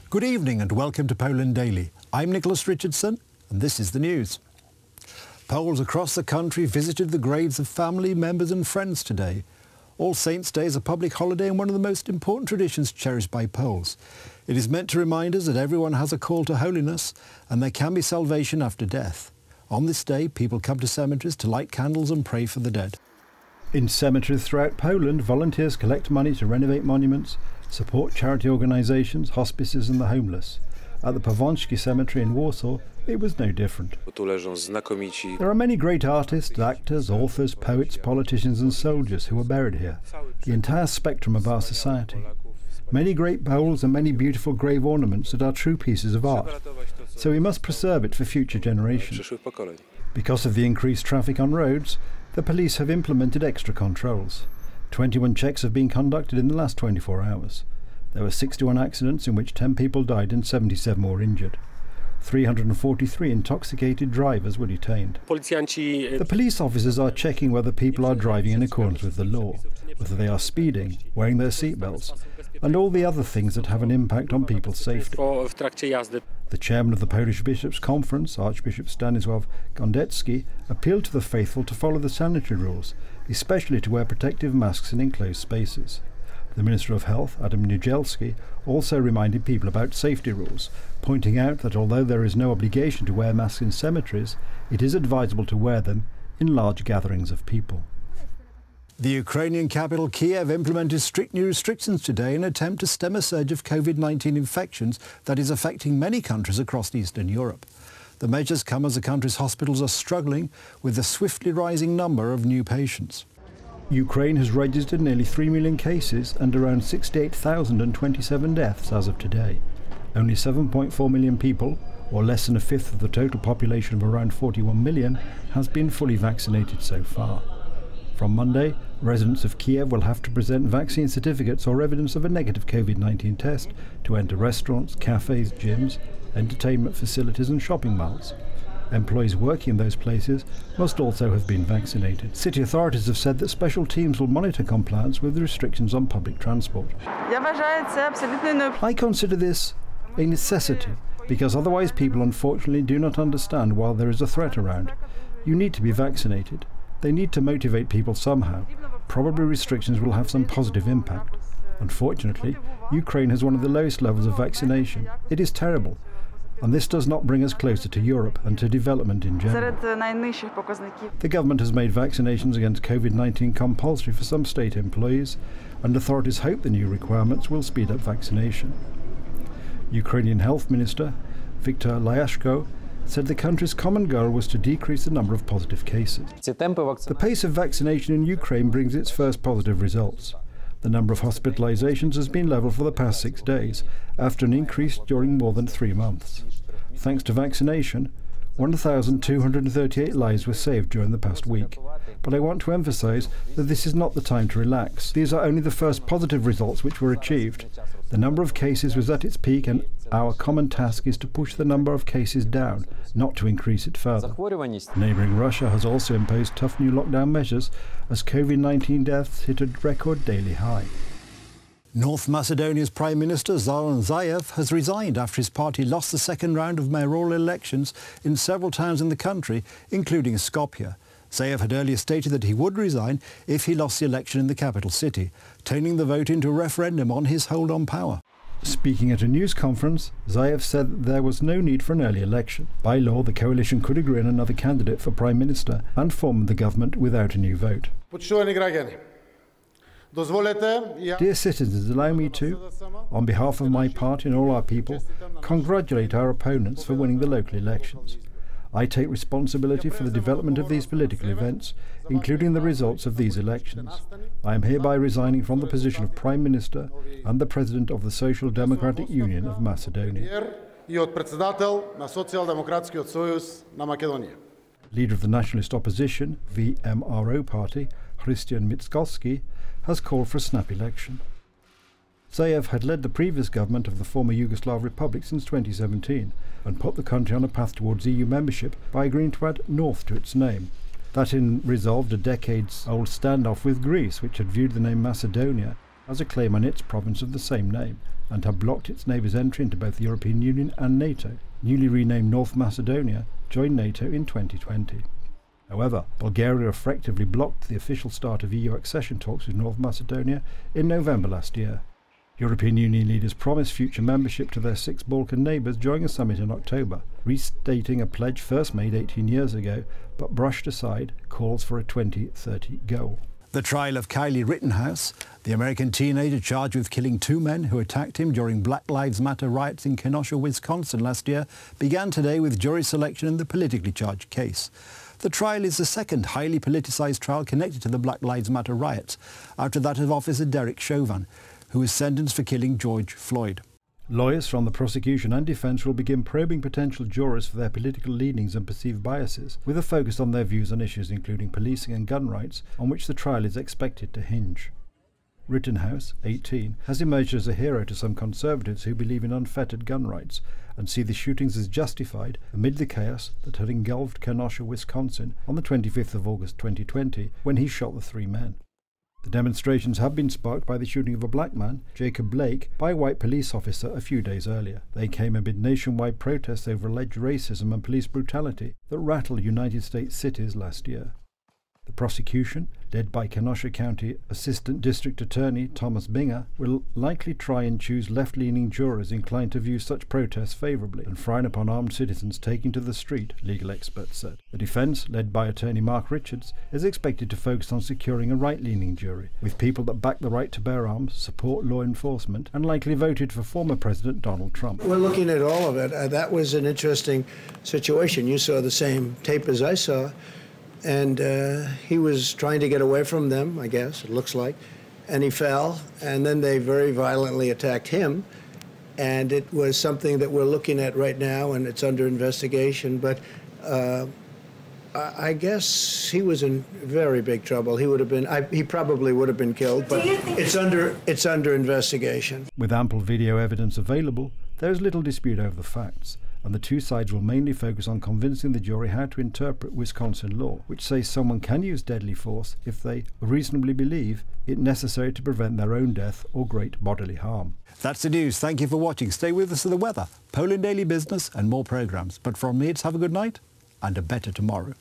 Good evening and welcome to Poland Daily. I'm Nicholas Richardson and this is the news. Poles across the country visited the graves of family members and friends today. All Saints' Day is a public holiday and one of the most important traditions cherished by Poles. It is meant to remind us that everyone has a call to holiness and there can be salvation after death. On this day, people come to cemeteries to light candles and pray for the dead. In cemeteries throughout Poland, volunteers collect money to renovate monuments, support charity organisations, hospices and the homeless. At the Powązki Cemetery in Warsaw, it was no different. There are many great artists, actors, authors, poets, politicians and soldiers who are buried here, the entire spectrum of our society. Many great Poles and many beautiful grave ornaments that are true pieces of art, so we must preserve it for future generations. Because of the increased traffic on roads, the police have implemented extra controls. 21 checks have been conducted in the last 24 hours. There were 61 accidents in which 10 people died and 77 were injured. 343 intoxicated drivers were detained. The police officers are checking whether people are driving in accordance with the law, whether they are speeding, wearing their seatbelts, and all the other things that have an impact on people's safety. The chairman of the Polish Bishops' Conference, Archbishop Stanisław Gondecki, appealed to the faithful to follow the sanitary rules, especially to wear protective masks in enclosed spaces. The Minister of Health, Adam Niedzielski, also reminded people about safety rules, pointing out that although there is no obligation to wear masks in cemeteries, it is advisable to wear them in large gatherings of people. The Ukrainian capital Kiev implemented strict new restrictions today in an attempt to stem a surge of COVID-19 infections that is affecting many countries across Eastern Europe. The measures come as the country's hospitals are struggling with the swiftly rising number of new patients. Ukraine has registered nearly 3 million cases and around 68,027 deaths as of today. Only 7.4 million people, or less than a fifth of the total population of around 41 million, has been fully vaccinated so far. From Monday, residents of Kiev will have to present vaccine certificates or evidence of a negative COVID-19 test to enter restaurants, cafes, gyms, entertainment facilities and shopping malls. Employees working in those places must also have been vaccinated. City authorities have said that special teams will monitor compliance with the restrictions on public transport. I consider this a necessity because otherwise people unfortunately do not understand while there is a threat around. You need to be vaccinated. They need to motivate people somehow. Probably restrictions will have some positive impact. Unfortunately, Ukraine has one of the lowest levels of vaccination. It is terrible. And this does not bring us closer to Europe and to development in general. The government has made vaccinations against COVID-19 compulsory for some state employees, and authorities hope the new requirements will speed up vaccination. Ukrainian Health Minister Viktor Lyashko said the country's common goal was to decrease the number of positive cases. The pace of vaccination in Ukraine brings its first positive results. The number of hospitalizations has been level for the past 6 days, after an increase during more than 3 months. Thanks to vaccination, 1,238 lives were saved during the past week. But I want to emphasize that this is not the time to relax. These are only the first positive results which were achieved. The number of cases was at its peak and our common task is to push the number of cases down, not to increase it further. Neighbouring Russia has also imposed tough new lockdown measures as COVID-19 deaths hit a record daily high. North Macedonia's Prime Minister Zoran Zaev has resigned after his party lost the second round of mayoral elections in several towns in the country, including Skopje. Zaev had earlier stated that he would resign if he lost the election in the capital city, turning the vote into a referendum on his hold on power. Speaking at a news conference, Zaev said that there was no need for an early election. By law, the coalition could agree on another candidate for Prime Minister and form the government without a new vote. Dear citizens, allow me to, on behalf of my party and all our people, congratulate our opponents for winning the local elections. I take responsibility for the development of these political events, including the results of these elections. I am hereby resigning from the position of Prime Minister and the President of the Social Democratic Union of Macedonia. Leader of the nationalist opposition, VMRO party, Christian Michalski, has called for a snap election. Zaev had led the previous government of the former Yugoslav Republic since 2017 and put the country on a path towards EU membership by agreeing to add North to its name. That resolved a decades-old standoff with Greece, which had viewed the name Macedonia has a claim on its province of the same name and have blocked its neighbours' entry into both the European Union and NATO. Newly renamed North Macedonia joined NATO in 2020. However, Bulgaria effectively blocked the official start of EU accession talks with North Macedonia in November last year. European Union leaders promised future membership to their 6 Balkan neighbours during a summit in October, restating a pledge first made 18 years ago but brushed aside calls for a 2030 goal. The trial of Kyle Rittenhouse, the American teenager charged with killing 2 men who attacked him during Black Lives Matter riots in Kenosha, Wisconsin last year, began today with jury selection in the politically charged case. The trial is the second highly politicised trial connected to the Black Lives Matter riots, after that of Officer Derek Chauvin, who was sentenced for killing George Floyd. Lawyers from the prosecution and defence will begin probing potential jurors for their political leanings and perceived biases, with a focus on their views on issues including policing and gun rights, on which the trial is expected to hinge. Rittenhouse, 18, has emerged as a hero to some conservatives who believe in unfettered gun rights and see the shootings as justified amid the chaos that had engulfed Kenosha, Wisconsin on the 25th of August 2020 when he shot the 3 men. The demonstrations have been sparked by the shooting of a black man, Jacob Blake, by a white police officer a few days earlier. They came amid nationwide protests over alleged racism and police brutality that rattled United States cities last year. The prosecution, led by Kenosha County Assistant District Attorney Thomas Binger, will likely try and choose left-leaning jurors inclined to view such protests favourably and frown upon armed citizens taking to the street, legal experts said. The defence, led by attorney Mark Richards, is expected to focus on securing a right-leaning jury, with people that back the right to bear arms, support law enforcement, and likely voted for former President Donald Trump. We're looking at all of it. That was an interesting situation. You saw the same tape as I saw. And he was trying to get away from them, I guess, it looks like, and he fell, and then they very violently attacked him, and it was something that we're looking at right now, and it's under investigation, but I guess he was in very big trouble. He would have been, he probably would have been killed, but it's under investigation. With ample video evidence available, there is little dispute over the facts, and the 2 sides will mainly focus on convincing the jury how to interpret Wisconsin law, which says someone can use deadly force if they reasonably believe it necessary to prevent their own death or great bodily harm. That's the news. Thank you for watching. Stay with us for the weather, Poland Daily Business and more programmes. But from me, it's have a good night and a better tomorrow.